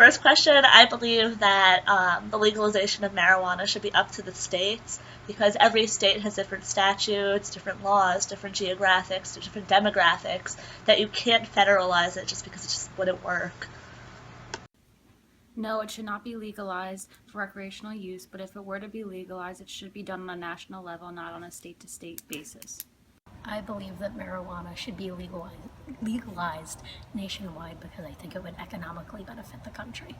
first question, I believe that the legalization of marijuana should be up to the states because every state has different statutes, different laws, different geographics, different demographics, that you can't federalize it just because it just wouldn't work. No, it should not be legalized for recreational use, but if it were to be legalized, it should be done on a national level, not on a state-to-state basis. I believe that marijuana should be legalized nationwide because I think it would economically benefit the country.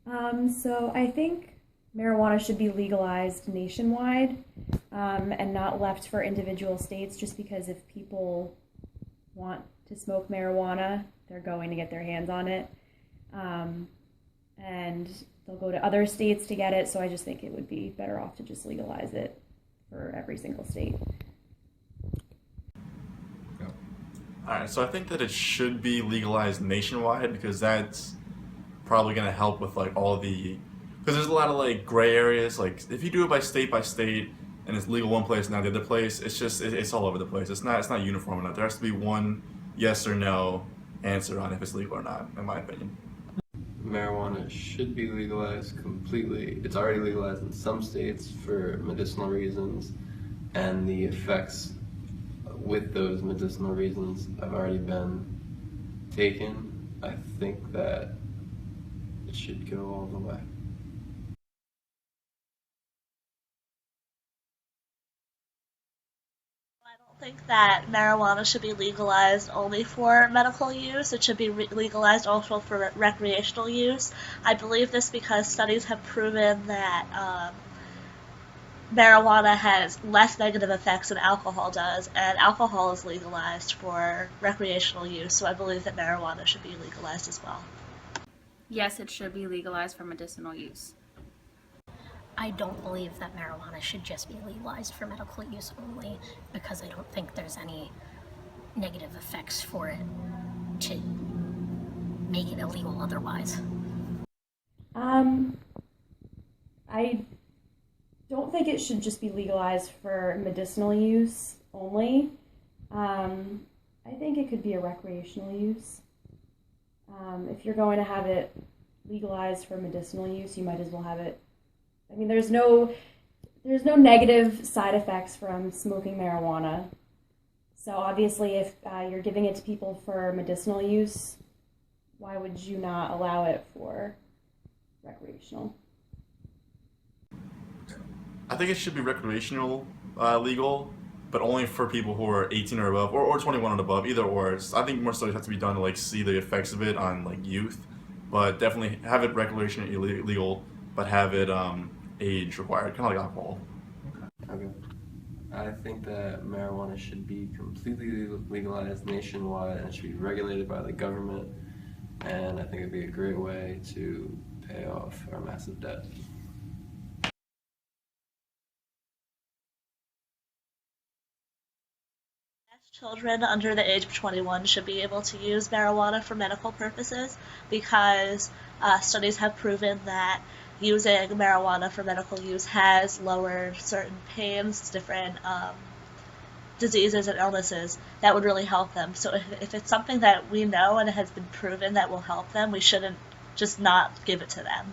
So I think marijuana should be legalized nationwide and not left for individual states just because if people want to smoke marijuana, they're going to get their hands on it. And they'll go to other states to get it, so I just think it would be better off to just legalize it for every single state. Alright, so I think that it should be legalized nationwide because that's probably going to help with like all the, because there's a lot of like gray areas, like if you do it by state and it's legal one place and not the other place, it's just, it's all over the place. It's not uniform enough. There has to be one yes or no answer on if it's legal or not, in my opinion. Marijuana should be legalized completely. It's already legalized in some states for medicinal reasons, and the effects with those medicinal reasons have already been taken. I think that it should go all the way. I think that marijuana should be legalized only for medical use. It should be legalized also for recreational use. I believe this because studies have proven that marijuana has less negative effects than alcohol does, and alcohol is legalized for recreational use, so I believe that marijuana should be legalized as well. Yes, it should be legalized for medicinal use. I don't believe that marijuana should just be legalized for medical use only because I don't think there's any negative effects for it to make it illegal otherwise. I don't think it should just be legalized for medicinal use only. I think it could be a recreational use. If you're going to have it legalized for medicinal use, you might as well have it. I mean, there's no negative side effects from smoking marijuana. So obviously, if you're giving it to people for medicinal use, why would you not allow it for recreational? I think it should be recreational legal, but only for people who are 18 or above, or 21 and above, either or. I think more studies have to be done to like see the effects of it on like youth, but definitely have it recreational legal, but have it age required, kind of like alcohol. Okay. I think that marijuana should be completely legalized nationwide and it should be regulated by the government, and I think it'd be a great way to pay off our massive debt. Children under the age of 21 should be able to use marijuana for medical purposes because studies have proven that using marijuana for medical use has lowered certain pains, different diseases and illnesses that would really help them. So if it's something that we know and it has been proven that will help them, we shouldn't just not give it to them.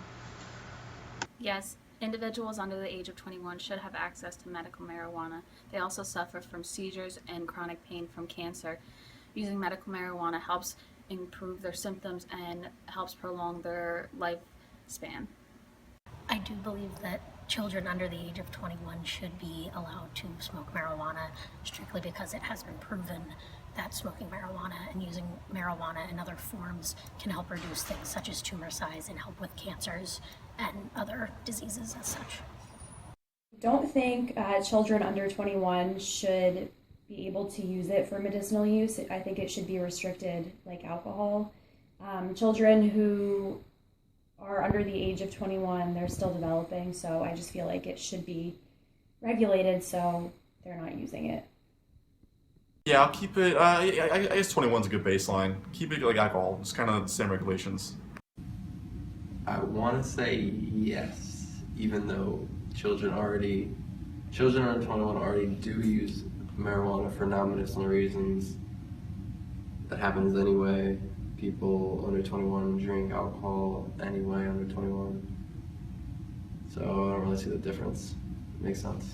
Yes, individuals under the age of 21 should have access to medical marijuana. They also suffer from seizures and chronic pain from cancer. Using medical marijuana helps improve their symptoms and helps prolong their lifespan. I do believe that children under the age of 21 should be allowed to smoke marijuana strictly because it has been proven that smoking marijuana and using marijuana in other forms can help reduce things such as tumor size and help with cancers and other diseases as such. I don't think children under 21 should be able to use it for medicinal use. I think it should be restricted like alcohol. Children who are under the age of 21, they're still developing, so I just feel like it should be regulated so they're not using it. Yeah, I'll keep it, I guess 21 is a good baseline. Keep it like alcohol, it's kind of the same regulations. I want to say yes, even though children under 21 already do use marijuana for non-medicinal reasons. That happens anyway. people under 21 drink alcohol anyway under 21. So I don't really see the difference. Makes sense.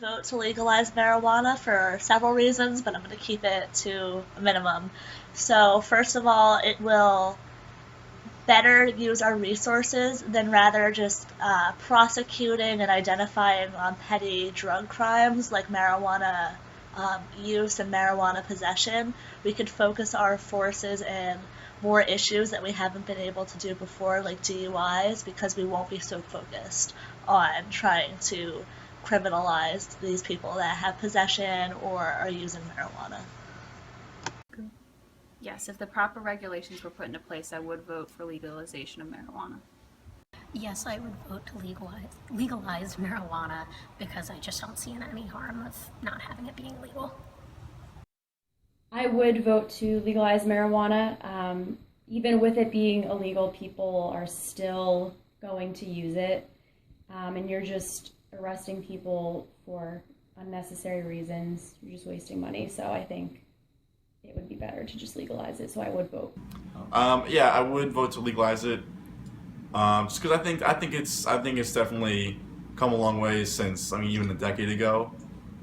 Vote to legalize marijuana for several reasons, but I'm going to keep it to a minimum. So, first of all, it will better use our resources than rather just prosecuting and identifying petty drug crimes like marijuana use and marijuana possession. We could focus our forces in more issues that we haven't been able to do before, like DUIs, because we won't be so focused on trying to criminalize these people that have possession or are using marijuana. Yes, if the proper regulations were put into place, I would vote for legalization of marijuana. Yes, I would vote to legalize marijuana because I just don't see any harm of not having it being legal. I would vote to legalize marijuana. Even with it being illegal, people are still going to use it. And you're just arresting people for unnecessary reasons. You're just wasting money. So I think it would be better to just legalize it. So I would vote. Yeah, I would vote to legalize it. Just because I think it's definitely come a long way since even a decade ago,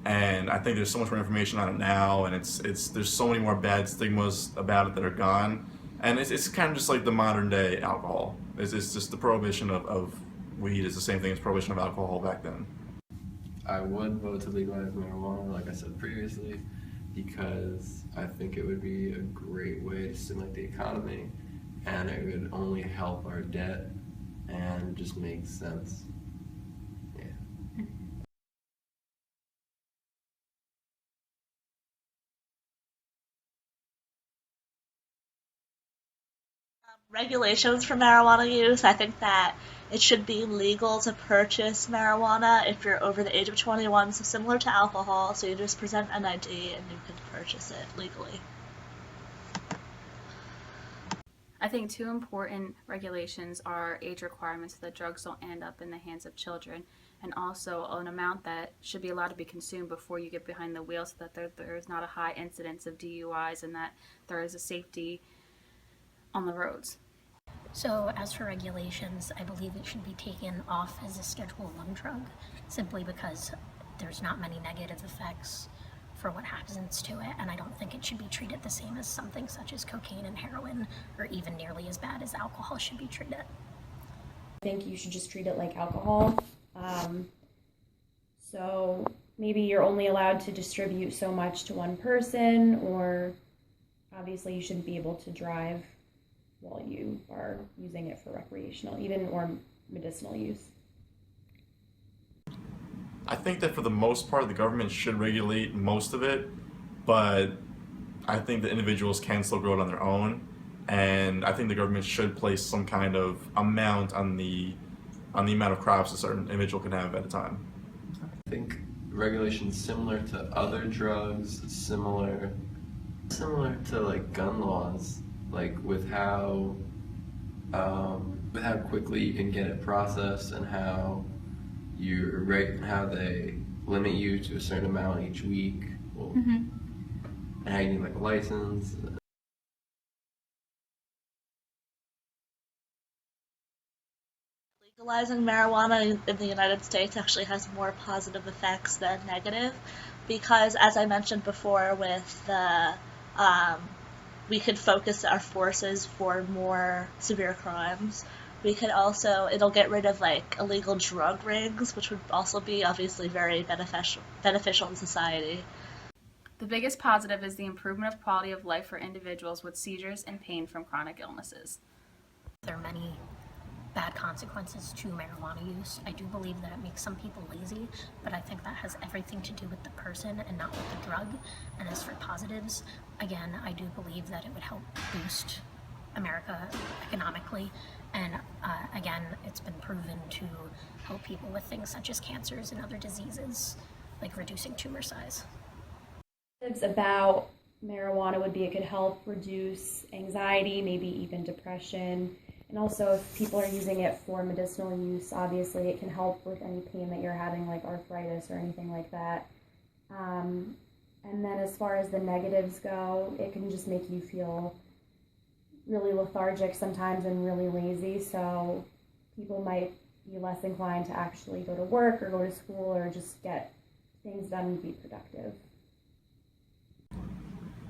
and I think there's so much more information on it now, and it's there's so many more bad stigmas about it that are gone, and it's kind of just like the modern day alcohol. It's just the prohibition of weed is the same thing as prohibition of alcohol back then. I would vote to legalize marijuana, like I said previously, because I think it would be a great way to stimulate the economy, and it would only help our debt and just make sense. Yeah. Regulations for marijuana use, I think that it should be legal to purchase marijuana if you're over the age of 21, so similar to alcohol, so you just present an ID and you can purchase it legally. I think two important regulations are age requirements so that drugs don't end up in the hands of children, and also an amount that should be allowed to be consumed before you get behind the wheel so that there is not a high incidence of DUIs and that there is a safety on the roads. So as for regulations, I believe it should be taken off as a Schedule 1 drug, simply because there's not many negative effects for what happens to it, and I don't think it should be treated the same as something such as cocaine and heroin, or even nearly as bad as alcohol should be treated. I think you should just treat it like alcohol. So maybe you're only allowed to distribute so much to one person, or obviously you shouldn't be able to drive while you are using it for recreational, or medicinal use. I think that for the most part, the government should regulate most of it, but I think that individuals can still grow it on their own, and I think the government should place some kind of amount on the amount of crops a certain individual can have at a time. I think regulations similar to other drugs, similar to like gun laws, like with how quickly you can get it processed and how how they limit you to a certain amount each week, and how you need like a license. Legalizing marijuana in the United States actually has more positive effects than negative, because as I mentioned before with the we could focus our forces for more severe crimes. We could also, it'll get rid of like illegal drug rings, which would also be obviously very beneficial in society. The biggest positive is the improvement of quality of life for individuals with seizures and pain from chronic illnesses. There are many bad consequences to marijuana use. I do believe that it makes some people lazy, but I think that has everything to do with the person and not with the drug. And as for positives, again, I do believe that it would help boost America economically, and again, it's been proven to help people with things such as cancers and other diseases, like reducing tumor size. About marijuana would be it could help reduce anxiety, maybe even depression, and also if people are using it for medicinal use, obviously it can help with any pain that you're having, like arthritis or anything like that. And then as far as the negatives go, it can just make you feel really lethargic sometimes and really lazy. So people might be less inclined to actually go to work or go to school or just get things done and be productive.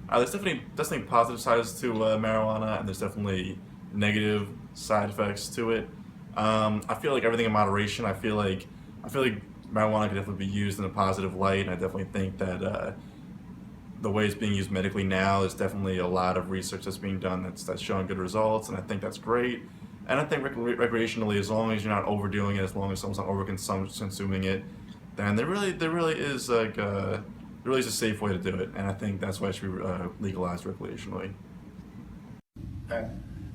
There's definitely positive sides to marijuana, and there's definitely negative side effects to it. I feel like everything in moderation. I feel like marijuana could definitely be used in a positive light, and I definitely think that the way it's being used medically now is definitely a lot of research that's being done that's showing good results, and I think that's great. And I think recreationally, as long as you're not overdoing it, as long as someone's not over-consuming it, then there really is a safe way to do it, and I think that's why it should be legalized recreationally. Alright.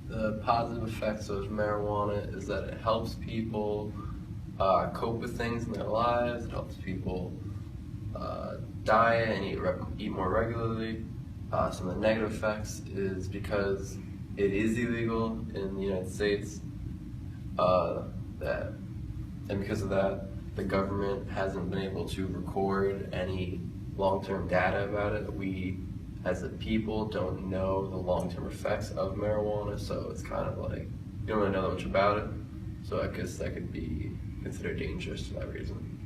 The positive effects of marijuana is that it helps people cope with things in their lives. It helps people diet and eat more regularly. Some of the negative effects is because it is illegal in the United States, and because of that, the government hasn't been able to record any long-term data about it. We, as a people, don't know the long-term effects of marijuana, so it's kind of like, you don't really know that much about it. So I guess that could be considered dangerous for that reason.